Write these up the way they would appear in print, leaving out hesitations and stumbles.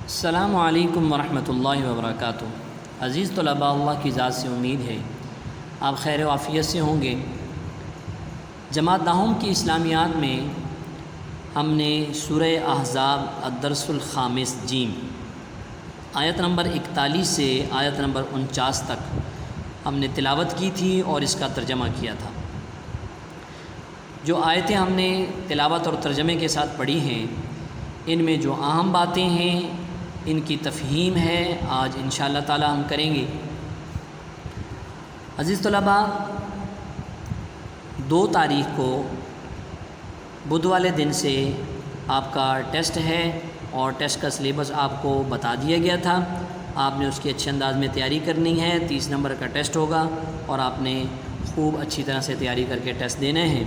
السلام علیکم ورحمۃ اللہ وبرکاتہ۔ عزیز طلباء، اللہ کی ذات سے امید ہے آپ خیر و عافیت سے ہوں گے۔ جماعت داہم کی اسلامیات میں ہم نے سورہ احزاب الدرس الخامس جیم آیت نمبر 41 سے آیت نمبر 49 تک ہم نے تلاوت کی تھی اور اس کا ترجمہ کیا تھا۔ جو آیتیں ہم نے تلاوت اور ترجمے کے ساتھ پڑھی ہیں، ان میں جو اہم باتیں ہیں ان کی تفہیم ہے، آج انشاءاللہ تعالی ہم کریں گے۔ عزیز طلباء، 2 تاریخ کو بدھ والے دن سے آپ کا ٹیسٹ ہے اور ٹیسٹ کا سلیبس آپ کو بتا دیا گیا تھا۔ آپ نے اس کی اچھے انداز میں تیاری کرنی ہے۔ 30 نمبر کا ٹیسٹ ہوگا اور آپ نے خوب اچھی طرح سے تیاری کر کے ٹیسٹ دینا ہے۔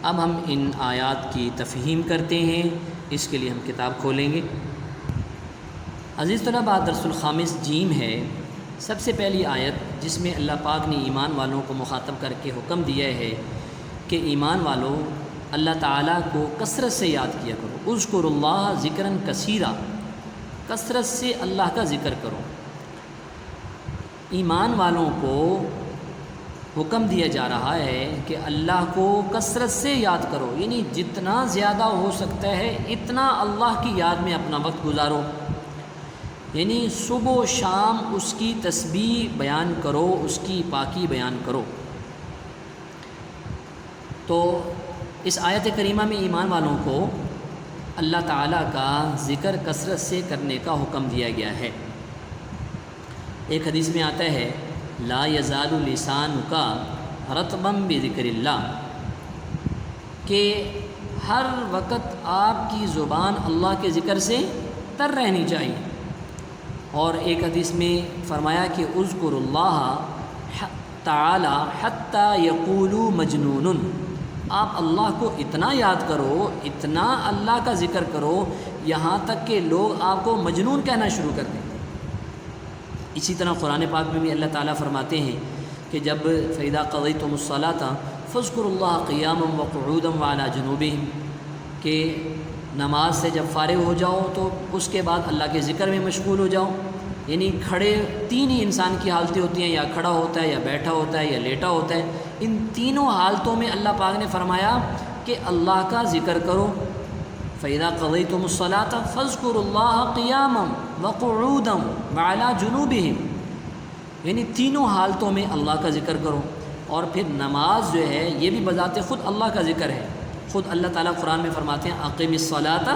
اب ہم ان آیات کی تفہیم کرتے ہیں، اس کے لیے ہم کتاب کھولیں گے۔ عزیز طلباء، درس الخامس جیم ہے، سب سے پہلی آیت جس میں اللہ پاک نے ایمان والوں کو مخاطب کر کے حکم دیا ہے کہ ایمان والوں اللہ تعالیٰ کو کثرت سے یاد کیا کرو۔ اذکروا اللہ ذکراً کثیرا، کثرت سے اللہ کا ذکر کرو۔ ایمان والوں کو حکم دیا جا رہا ہے کہ اللہ کو کثرت سے یاد کرو، یعنی جتنا زیادہ ہو سکتا ہے اتنا اللہ کی یاد میں اپنا وقت گزارو، یعنی صبح و شام اس کی تسبیح بیان کرو، اس کی پاکی بیان کرو۔ تو اس آیت کریمہ میں ایمان والوں کو اللہ تعالیٰ کا ذکر کثرت سے کرنے کا حکم دیا گیا ہے۔ ایک حدیث میں آتا ہے، لا یزال لسانک رطبا بذکر اللہ، کہ ہر وقت آپ کی زبان اللہ کے ذکر سے تر رہنی چاہیے۔ اور ایک حدیث میں فرمایا کہ اذکر اللہ تعالی حتی یقولوا مجنون، آپ اللہ کو اتنا یاد کرو، اتنا اللہ کا ذکر کرو، یہاں تک کہ لوگ آپ کو مجنون کہنا شروع کر دیں۔ اسی طرح قرآن پاک میں بھی اللہ تعالیٰ فرماتے ہیں کہ جب فَإِذَا قَضَيْتُمُ الصَّلَاةَ فَاذْكُرُوا اللَّهَ قِيَامًا وَقُعُودًا وَعَلَىٰ جُنُوبِهِمْ، کہ نماز سے جب فارغ ہو جاؤ تو اس کے بعد اللہ کے ذکر میں مشغول ہو جاؤ۔ یعنی کھڑے 3 ہی انسان کی حالتیں ہوتی ہیں، یا کھڑا ہوتا ہے، یا بیٹھا ہوتا ہے، یا لیٹا ہوتا ہے۔ ان تینوں حالتوں میں اللہ پاک نے فرمایا کہ اللہ کا ذکر کرو۔ فَإِذَا قَضَيْتُمُ الصَّلَاةَ فَاذْكُرُوا اللَّهَ قِيَامًا وَقُعُودًا وَعَلَىٰ جُنُوبِهِمْ، یعنی تینوں حالتوں میں اللہ کا ذکر کرو۔ اور پھر نماز جو ہے یہ بھی بذات خود اللہ کا ذکر ہے۔ خود اللہ تعالیٰ قرآن میں فرماتے ہیں اقم الصلاۃ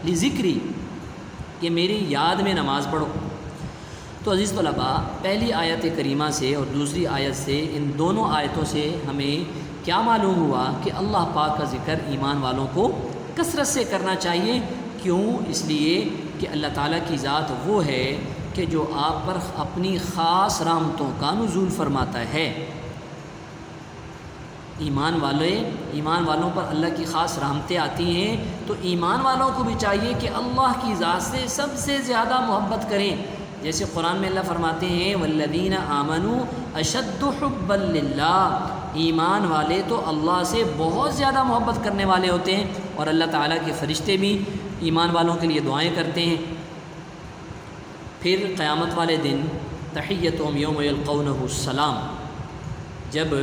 لذکری، کہ میری یاد میں نماز پڑھو۔ تو عزیز طلباء، پہلی آیت کریمہ سے اور دوسری آیت سے، ان دونوں آیتوں سے ہمیں کیا معلوم ہوا کہ اللہ پاک کا ذکر ایمان والوں کو کثرت سے کرنا چاہیے۔ کیوں؟ اس لیے کہ اللہ تعالیٰ کی ذات وہ ہے کہ جو آپ پر اپنی خاص رحمتوں کا نزول فرماتا ہے۔ ایمان والوں پر اللہ کی خاص رحمتیں آتی ہیں، تو ایمان والوں کو بھی چاہیے کہ اللہ کی ذات سے سب سے زیادہ محبت کریں۔ جیسے قرآن میں اللہ فرماتے ہیں والذین آمنوا اشد حبا للہ، ایمان والے تو اللہ سے بہت زیادہ محبت کرنے والے ہوتے ہیں، اور اللہ تعالیٰ کے فرشتے بھی ایمان والوں کے لیے دعائیں کرتے ہیں۔ پھر قیامت والے دن تحیتہم یوم یلقونہ السلام، جب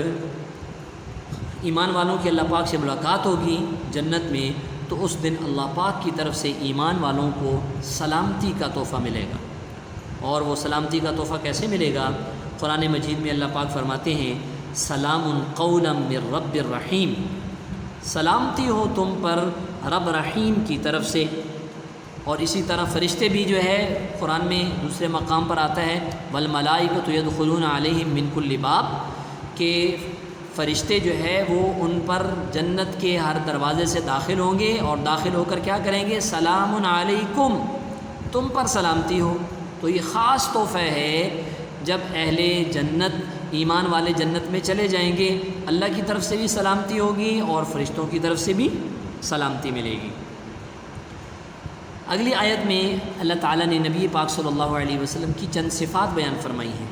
ایمان والوں کی اللہ پاک سے ملاقات ہوگی جنت میں، تو اس دن اللہ پاک کی طرف سے ایمان والوں کو سلامتی کا تحفہ ملے گا۔ اور وہ سلامتی کا تحفہ کیسے ملے گا؟ قرآن مجید میں اللہ پاک فرماتے ہیں سلام قولا من رب الرحیم، سلامتی ہو تم پر رب رحیم کی طرف سے۔ اور اسی طرح فرشتے بھی جو ہے قرآن میں دوسرے مقام پر آتا ہے والملائکۃ یدخلون علیہم من کل باب، کہ فرشتے جو ہے وہ ان پر جنت کے ہر دروازے سے داخل ہوں گے، اور داخل ہو کر کیا کریں گے؟ سلام علیکم، تم پر سلامتی ہو۔ تو یہ خاص تحفہ ہے، جب اہل جنت ایمان والے جنت میں چلے جائیں گے، اللہ کی طرف سے بھی سلامتی ہوگی اور فرشتوں کی طرف سے بھی سلامتی ملے گی۔ اگلی آیت میں اللہ تعالیٰ نے نبی پاک صلی اللہ علیہ وسلم کی چند صفات بیان فرمائی ہیں۔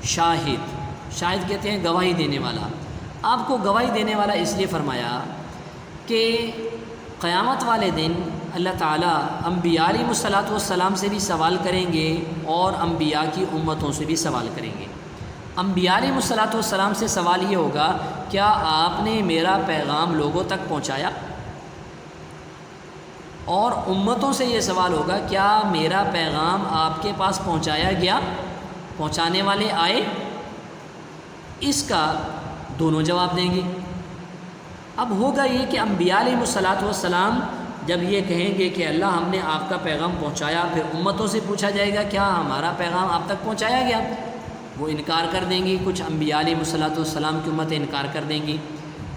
شاہد کہتے ہیں گواہی دینے والا۔ آپ کو گواہی دینے والا اس لیے فرمایا کہ قیامت والے دن اللہ تعالیٰ انبیاء علیہ الصلوۃ والسلام سے بھی سوال کریں گے اور انبیاء کی امتوں سے بھی سوال کریں گے۔ انبیاء علیہ الصلوۃ والسلام سے سوال یہ ہوگا، کیا آپ نے میرا پیغام لوگوں تک پہنچایا؟ اور امتوں سے یہ سوال ہوگا، کیا میرا پیغام آپ کے پاس پہنچایا گیا؟ پہنچانے والے آئے؟ اس کا دونوں جواب دیں گے۔ اب ہوگا یہ کہ انبیاء علیہ الصلوۃ والسلام جب یہ کہیں گے کہ اللہ ہم نے آپ کا پیغام پہنچایا، پھر امتوں سے پوچھا جائے گا کیا ہمارا پیغام آپ تک پہنچایا گیا؟ وہ انکار کر دیں گی۔ کچھ انبیاء علیہ الصلوۃ والسلام کی امتیں انکار کر دیں گی،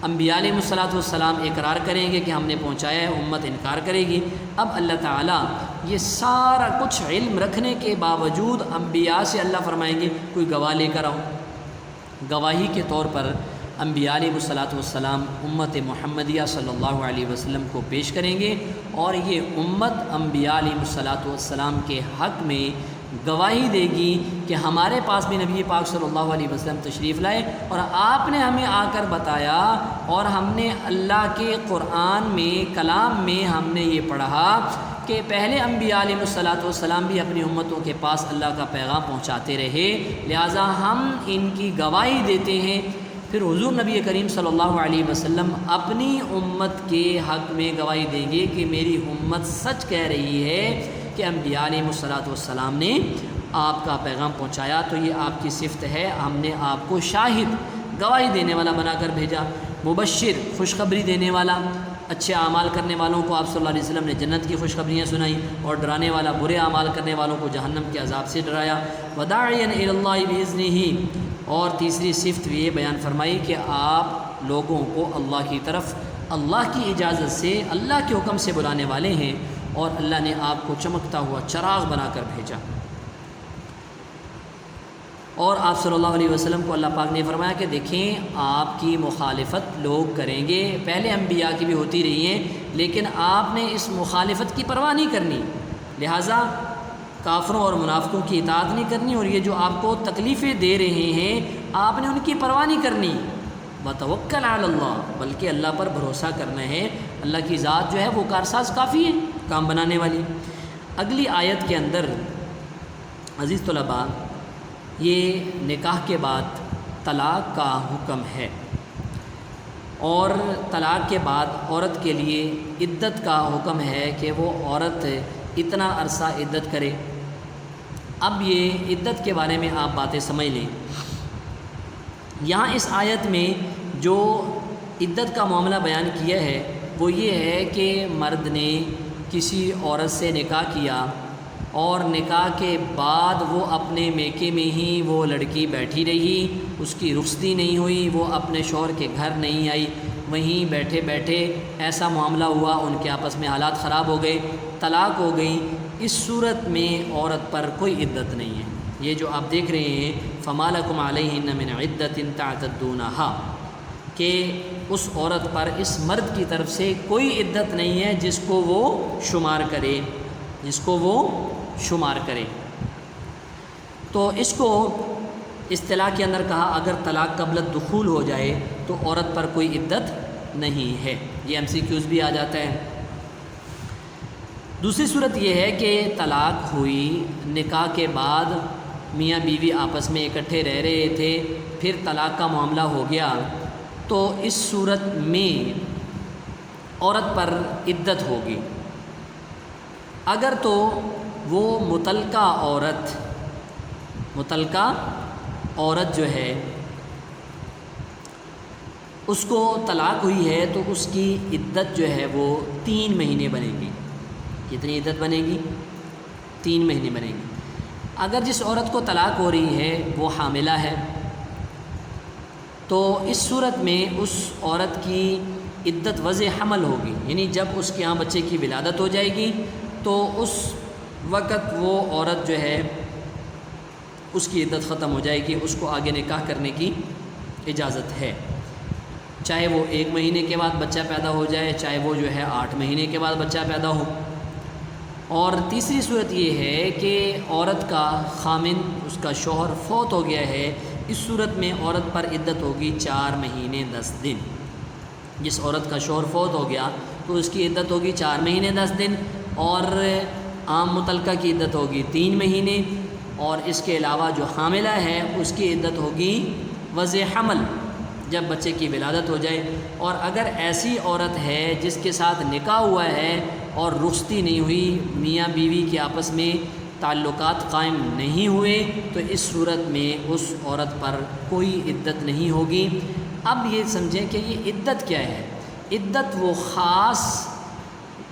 انبیاء علیہ الصلوۃ والسلام اقرار کریں گے کہ ہم نے پہنچایا ہے، امت انکار کرے گی۔ اب اللہ تعالیٰ یہ سارا کچھ علم رکھنے کے باوجود انبیاء سے اللہ فرمائیں گے کوئی گواہ لے کر آؤ۔ گواہی کے طور پر انبیاء علیہ الصلوۃ والسلام امت محمدیہ صلی اللہ علیہ وسلم کو پیش کریں گے، اور یہ امت انبیاء علیہ الصلوۃ والسلام کے حق میں گواہی دے گی کہ ہمارے پاس بھی نبی پاک صلی اللہ علیہ وسلم تشریف لائے اور آپ نے ہمیں آ کر بتایا، اور ہم نے اللہ کے قرآن میں کلام میں ہم نے یہ پڑھا کہ پہلے انبیاء علیہ الصلوۃ والسلام بھی اپنی امتوں کے پاس اللہ کا پیغام پہنچاتے رہے، لہٰذا ہم ان کی گواہی دیتے ہیں۔ پھر حضور نبی کریم صلی اللہ علیہ وسلم اپنی امت کے حق میں گواہی دیں گے کہ میری امت سچ کہہ رہی ہے کہ انبیاء علیہ الصلوۃ والسلام نے آپ کا پیغام پہنچایا، تو یہ آپ کی صفت ہے، ہم نے آپ کو شاہد گواہی دینے والا بنا کر بھیجا، مبشر خوشخبری دینے والا، اچھے اعمال کرنے والوں کو آپ صلی اللہ علیہ وسلم نے جنت کی خوشخبریاں سنائیں، اور ڈرانے والا برے اعمال کرنے والوں کو جہنم کے عذاب سے ڈرایا، وداعیا الی اللہ باذنہ۔ اور تیسری صفت یہ بیان فرمائی کہ آپ لوگوں کو اللہ کی طرف اللہ کی اجازت سے اللہ کے حکم سے بلانے والے ہیں، اور اللہ نے آپ کو چمکتا ہوا چراغ بنا کر بھیجا۔ اور آپ صلی اللہ علیہ وسلم کو اللہ پاک نے فرمایا کہ دیکھیں آپ کی مخالفت لوگ کریں گے، پہلے انبیاء کی بھی ہوتی رہی ہیں، لیکن آپ نے اس مخالفت کی پرواہ نہیں کرنی، لہٰذا کافروں اور منافقوں کی اطاعت نہیں کرنی، اور یہ جو آپ کو تکلیفیں دے رہے ہیں آپ نے ان کی پرواہ نہیں کرنی۔ وتوکل علی اللہ، بلکہ اللہ پر بھروسہ کرنا ہے، اللہ کی ذات جو ہے وہ کارساز کافی ہے، کام بنانے والی۔ اگلی آیت کے اندر عزیز طلباء یہ نکاح کے بعد طلاق کا حکم ہے، اور طلاق کے بعد عورت کے لیے عدت کا حکم ہے کہ وہ عورت اتنا عرصہ عدت کرے۔ اب یہ عدت کے بارے میں آپ باتیں سمجھ لیں۔ یہاں اس آیت میں جو عدت کا معاملہ بیان کیا ہے وہ یہ ہے کہ مرد نے کسی عورت سے نکاح کیا، اور نکاح کے بعد وہ اپنے میکے میں ہی وہ لڑکی بیٹھی رہی، اس کی رخصتی نہیں ہوئی، وہ اپنے شوہر کے گھر نہیں آئی، وہیں بیٹھے بیٹھے ایسا معاملہ ہوا، ان کے آپس میں حالات خراب ہو گئے، طلاق ہو گئی۔ اس صورت میں عورت پر کوئی عدت نہیں ہے۔ یہ جو آپ دیکھ رہے ہیں فما لکم علیہن من عدۃ تعتدونہا، کہ اس عورت پر اس مرد کی طرف سے کوئی عدت نہیں ہے جس کو وہ شمار کرے، تو اس کو اصطلاح کے اندر کہا اگر طلاق قبل الدخول ہو جائے تو عورت پر کوئی عدت نہیں ہے۔ یہ MCQs بھی آ جاتا ہے۔ دوسری صورت یہ ہے کہ طلاق ہوئی، نکاح کے بعد میاں بیوی آپس میں اکٹھے رہ رہے تھے، پھر طلاق کا معاملہ ہو گیا، تو اس صورت میں عورت پر عدت ہوگی۔ اگر تو وہ متعلقہ عورت جو ہے اس کو طلاق ہوئی ہے تو اس کی عدت جو ہے وہ 3 مہینے بنے گی۔ کتنی عدت بنے گی؟ 3 مہینے بنے گی۔ اگر جس عورت کو طلاق ہو رہی ہے وہ حاملہ ہے تو اس صورت میں اس عورت کی عدت وضع حمل ہوگی، یعنی جب اس کے یہاں بچے کی ولادت ہو جائے گی تو اس وقت وہ عورت جو ہے اس کی عدت ختم ہو جائے گی، اس کو آگے نکاح کرنے کی اجازت ہے، چاہے وہ 1 مہینے کے بعد بچہ پیدا ہو جائے، چاہے وہ جو ہے 8 مہینے کے بعد بچہ پیدا ہو۔ اور تیسری صورت یہ ہے کہ عورت کا خامند، اس کا شوہر فوت ہو گیا ہے، اس صورت میں عورت پر عدت ہوگی 4 مہینے 10 دن۔ جس عورت کا شوہر فوت ہو گیا تو تو اس کی عدت ہوگی 4 مہینے 10 دن، اور عام مطلقہ کی عدت ہوگی 3 مہینے، اور اس کے علاوہ جو حاملہ ہے اس کی عدت ہوگی وضع حمل، جب بچے کی ولادت ہو جائے۔ اور اگر ایسی عورت ہے جس کے ساتھ نکاح ہوا ہے اور رخصتی نہیں ہوئی، میاں بیوی کے آپس میں تعلقات قائم نہیں ہوئے، تو اس صورت میں اس عورت پر کوئی عدت نہیں ہوگی۔ اب یہ سمجھیں کہ یہ عدت کیا ہے۔ عدت وہ خاص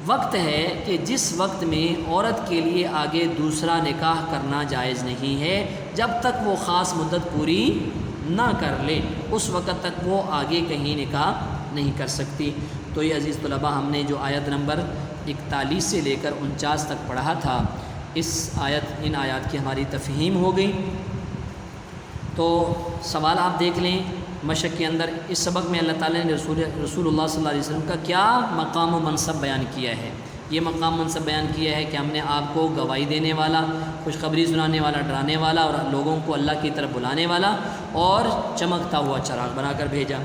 وقت ہے کہ جس وقت میں عورت کے لیے آگے دوسرا نکاح کرنا جائز نہیں ہے، جب تک وہ خاص مدت پوری نہ کر لے، اس وقت تک وہ آگے کہیں نکاح نہیں کر سکتی۔ تو یہ عزیز طلباء، ہم نے جو آیت نمبر 41 سے لے کر 49 تک پڑھا تھا، ان آیات کی ہماری تفہیم ہو گئی۔ تو سوال آپ دیکھ لیں مشق کے اندر، اس سبق میں اللہ تعالیٰ نے رسول اللہ صلی اللہ علیہ وسلم کا کیا مقام و منصب بیان کیا ہے۔ یہ مقام منصب بیان کیا ہے کہ ہم نے آپ کو گواہی دینے والا، خوشخبری سنانے والا، ڈرانے والا، اور لوگوں کو اللہ کی طرف بلانے والا اور چمکتا ہوا چراغ بنا کر بھیجا۔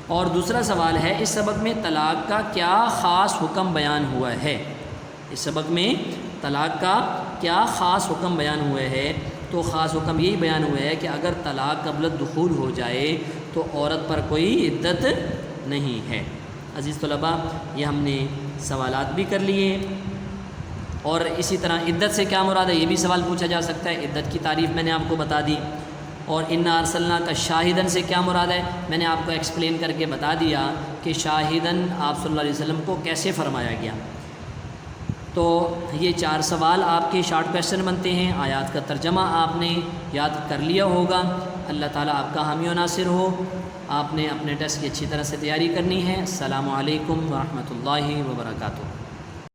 اور دوسرا سوال ہے، اس سبق میں طلاق کا کیا خاص حکم بیان ہوا ہے؟ اس سبق میں طلاق کا کیا خاص حکم بیان ہوئے ہے؟ تو خاص حکم یہی بیان ہوا ہے کہ اگر طلاق قبل الدخول ہو جائے تو عورت پر کوئی عدت نہیں ہے۔ عزیز طلباء، یہ ہم نے سوالات بھی کر لیے، اور اسی طرح عدت سے کیا مراد ہے یہ بھی سوال پوچھا جا سکتا ہے۔ عدت کی تعریف میں نے آپ کو بتا دی، اور انا ارسلنا کا شاہدن سے کیا مراد ہے میں نے آپ کو ایکسپلین کر کے بتا دیا کہ شاہدن آپ صلی اللہ علیہ وسلم کو کیسے فرمایا گیا۔ تو یہ 4 سوال آپ کے شارٹ کویسچن بنتے ہیں۔ آیات کا ترجمہ آپ نے یاد کر لیا ہوگا۔ اللہ تعالیٰ آپ کا حامی و ناصر ہو۔ آپ نے اپنے ٹیسٹ کی اچھی طرح سے تیاری کرنی ہے۔ السلام علیکم ورحمۃ اللہ وبرکاتہ۔